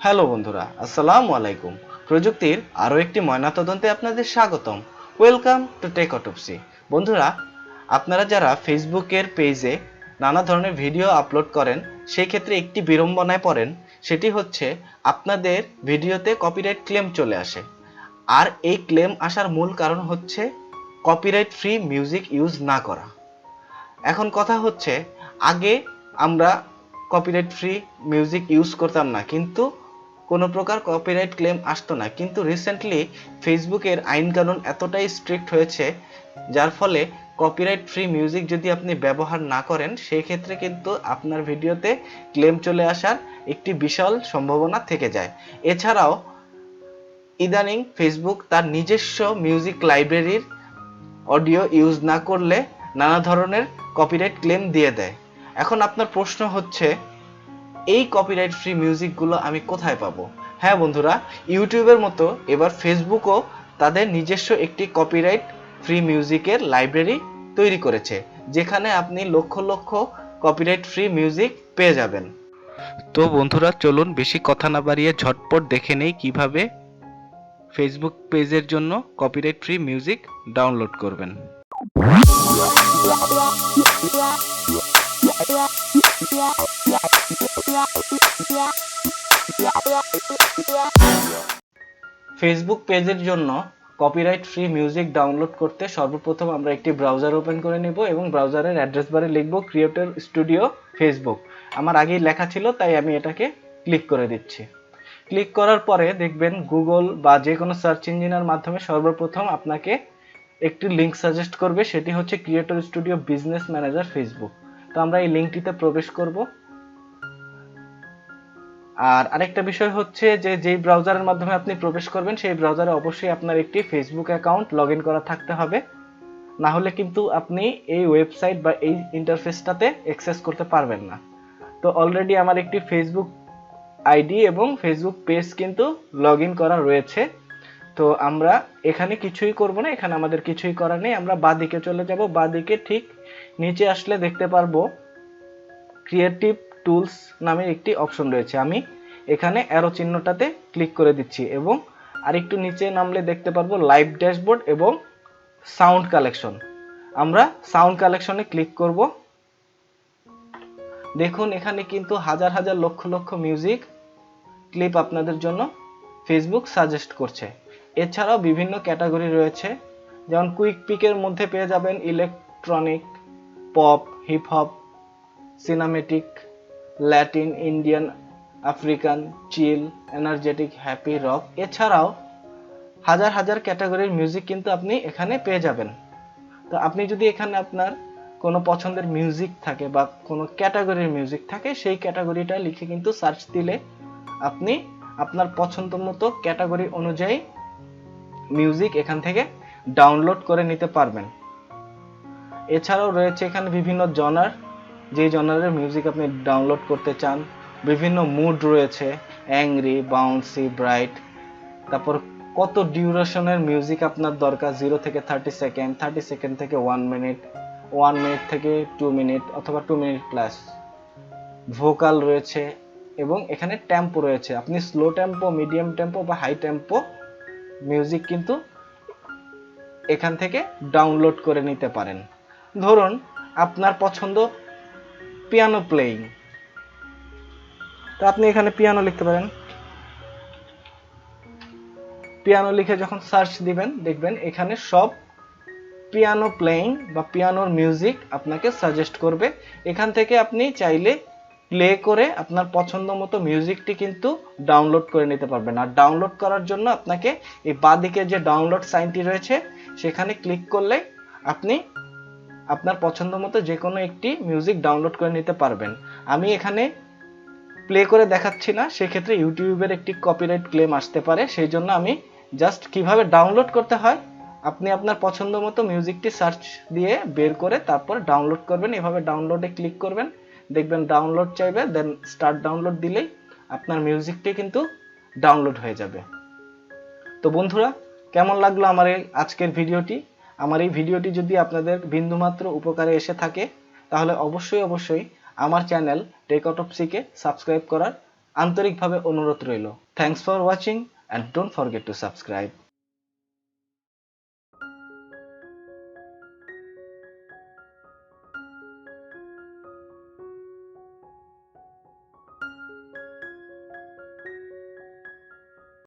Hello বন্ধুরা, আসসালামু আলাইকুম। প্রযুক্তির আরও একটি ময়নাতদন্তে আপনাদের স্বাগতম। Welcome to Tech Autopsy. বন্ধুরা, আপনারা যারা ফেসবুকের পেজে নানা ধরনের ভিডিও আপলোড করেন, সেই ক্ষেত্রে একটি বিড়ম্বনায় পড়েন। সেটি হচ্ছে আপনাদের ভিডিওতে কপিরাইট ক্লেম চলে আসে। আর এই ক্লেম আসার মূল কারণ হচ্ছে কপিরাইট ফ্রি মিউজিক ইউজ না করা। এখন কথা হচ্ছে, আগে আমরা কপিরাইট ফ্রি মিউজিক ইউজ করতাম না, কিন্তু কোনো প্রকার কপিরাইট ক্লেম আসতো না। কিন্তু রিসেন্টলি ফেসবুকের আইন কানুন এতটাই স্ট্রিক্ট হয়েছে, যার ফলে কপিরাইট ফ্রি মিউজিক যদি আপনি ব্যবহার না করেন, সেই ক্ষেত্রে কিন্তু আপনার ভিডিওতে ক্লেম চলে আসার একটি বিশাল সম্ভাবনা থেকে যায়। এছাড়াও ইদানিং ফেসবুক তার নিজস্ব মিউজিক লাইব্রেরির অডিও ইউজ না করলে নানা ধরনের কপিরাইট ক্লেম দিয়ে দেয়। এখন আপনার প্রশ্ন হচ্ছে, এই কপিরাইট ফ্রি মিউজিকগুলো আমি কোথায় পাবো? হ্যাঁ বন্ধুরা, ইউটিউবের মতো এবার ফেসবুকও তাদের নিজস্ব একটি কপিরাইট ফ্রি মিউজিকের লাইব্রেরি তৈরি করেছে, যেখানে আপনি lakh lakh copyright free music পেয়ে যাবেন। তো বন্ধুরা, চলুন বেশি কথা না বাড়িয়ে ঝটপট দেখে নেই কিভাবে ফেসবুক পেজের জন্য কপিরাইট ফ্রি মিউজিক ডাউনলোড করবেন। ফেসবুক পেজের জন্য কপিরাইট ফ্রি মিউজিক ডাউনলোড করতে সর্বপ্রথম আমরা একটি ব্রাউজার ওপেন করে নেব এবং ব্রাউজারের অ্যাড্রেস বারে লিখব ক্রিয়েটর স্টুডিও ফেসবুক। আমার আগেই লেখা ছিল, তাই আমি এটাকে ক্লিক করে দিচ্ছি। ক্লিক করার পরে দেখবেন গুগল বা যে কোনো সার্চ ইঞ্জিনের মাধ্যমে সর্বপ্রথম আপনাকে একটি লিঙ্ক সাজেস্ট করবে, সেটি হচ্ছে creator studio business manager Facebook. তো আমরা এই লিঙ্কটিতে প্রবেশ করব। আর আরেকটা বিষয় হচ্ছে যে যেই ব্রাউজারের মাধ্যমে আপনি প্রবেশ করবেন, সেই ব্রাউজারে অবশ্যই আপনার একটি ফেসবুক অ্যাকাউন্ট লগ ইন করা থাকতে হবে, না হলে কিন্তু আপনি এই ওয়েবসাইট বা এই ইন্টারফেসটাতে অ্যাক্সেস করতে পারবেন না। তো অলরেডি আমার একটি ফেসবুক আইডি এবং ফেসবুক পেজ কিন্তু লগ ইন করা রয়েছে। তো আমরা এখানে কিছুই করব না, এখানে আমাদের কিছুই করার নেই। আমরা বাঁদিকে চলে যাব। বাঁদিকে ঠিক নিচে আসলে দেখতে পারবো ক্রিয়েটিভ টুলস নামের একটি অপশন রয়েছে। আমি এখানে অ্যারো চিহ্নটাতে ক্লিক করে দিচ্ছি এবং আরেকটু নিচে নামলে দেখতে পারবো লাইভ ড্যাশবোর্ড এবং সাউন্ড কালেকশন। আমরা সাউন্ড কালেকশনে ক্লিক করব। দেখুন, এখানে কিন্তু হাজার হাজার লক্ষ লক্ষ মিউজিক ক্লিপ আপনাদের জন্য ফেসবুক সাজেস্ট করছে। এছাড়াও বিভিন্ন ক্যাটাগরি রয়েছে, যেমন কুইক পিকের মধ্যে পেয়ে যাবেন electronic, pop, hip hop, cinematic, Latin, Indian, African, chill, energetic, happy, rock. এছাড়াও হাজার হাজার ক্যাটাগরির মিউজিক কিন্তু আপনি এখানে পেয়ে যাবেন। তো আপনি যদি এখানে আপনার কোনো পছন্দের মিউজিক থাকে বা কোনো ক্যাটাগরির মিউজিক থাকে, সেই ক্যাটাগরিটা লিখে কিন্তু সার্চ দিলে আপনি আপনার পছন্দ মতো ক্যাটাগরি অনুযায়ী মিউজিক এখান থেকে ডাউনলোড করে নিতে পারবেন। এছাড়াও রয়েছে এখানে বিভিন্ন জনার, যে জনারের মিউজিক আপনি ডাউনলোড করতে চান। বিভিন্ন মুড রয়েছে, অ্যাংরি, বাউন্সি, ব্রাইট। তারপর কত ডিউরেশনের মিউজিক আপনার দরকার, 0 থেকে 30 সেকেন্ড, 30 সেকেন্ড থেকে 1 মিনিট, 1 মিনিট থেকে 2 মিনিট অথবা 2 মিনিট প্লাস। ভোকাল রয়েছে এবং এখানে টেম্পো রয়েছে। আপনি স্লো টেম্পো, মিডিয়াম টেম্পো বা হাই টেম্পো মিউজিক কিন্তু এখান থেকে ডাউনলোড করে নিতে পারেন। ধরুন আপনার পছন্দ পিয়ানো প্লেয়িং, তো আপনি এখানে পিয়ানো লিখতে পারেন। পিয়ানো লিখে যখন সার্চ দিবেন, দেখবেন এখানে সব পিয়ানো প্লেয়িং বা পিয়ানোর মিউজিক আপনাকে সাজেস্ট করবে। এখান থেকে আপনি চাইলে প্লে করে আপনার পছন্দ মতো মিউজিকটি কিন্তু ডাউনলোড করে নিতে পারবেন। আর ডাউনলোড করার জন্য আপনাকে এই বাঁদিকে যে ডাউনলোড সাইনটি রয়েছে, সেখানে ক্লিক করলে আপনি আপনার পছন্দ মতো যে কোনো একটি মিউজিক ডাউনলোড করে নিতে পারবেন। আমি এখানে প্লে করে দেখাচ্ছি না, সেক্ষেত্রে ইউটিউবের একটি কপিরাইট ক্লেম আসতে পারে। সেই জন্য আমি জাস্ট কিভাবে ডাউনলোড করতে হয়, আপনি আপনার পছন্দ মতো মিউজিকটি সার্চ দিয়ে বের করে তারপর ডাউনলোড করবেন। এভাবে ডাউনলোডে ক্লিক করবেন, দেখবেন ডাউনলোড চাইবে, দেন স্টার্ট ডাউনলোড দিলেই আপনার মিউজিকটি কিন্তু ডাউনলোড হয়ে যাবে। তো বন্ধুরা, কেমন লাগলো আমার এই আজকের ভিডিওটি? আমার এই ভিডিওটি যদি আপনাদের বিন্দুমাত্র উপকারে এসে থাকে, তাহলে অবশ্যই আমার চ্যানেল টেক অটোপসিকে সাবস্ক্রাইব করার আন্তরিকভাবে অনুরোধ রইল। Thanks for watching and don't forget to subscribe.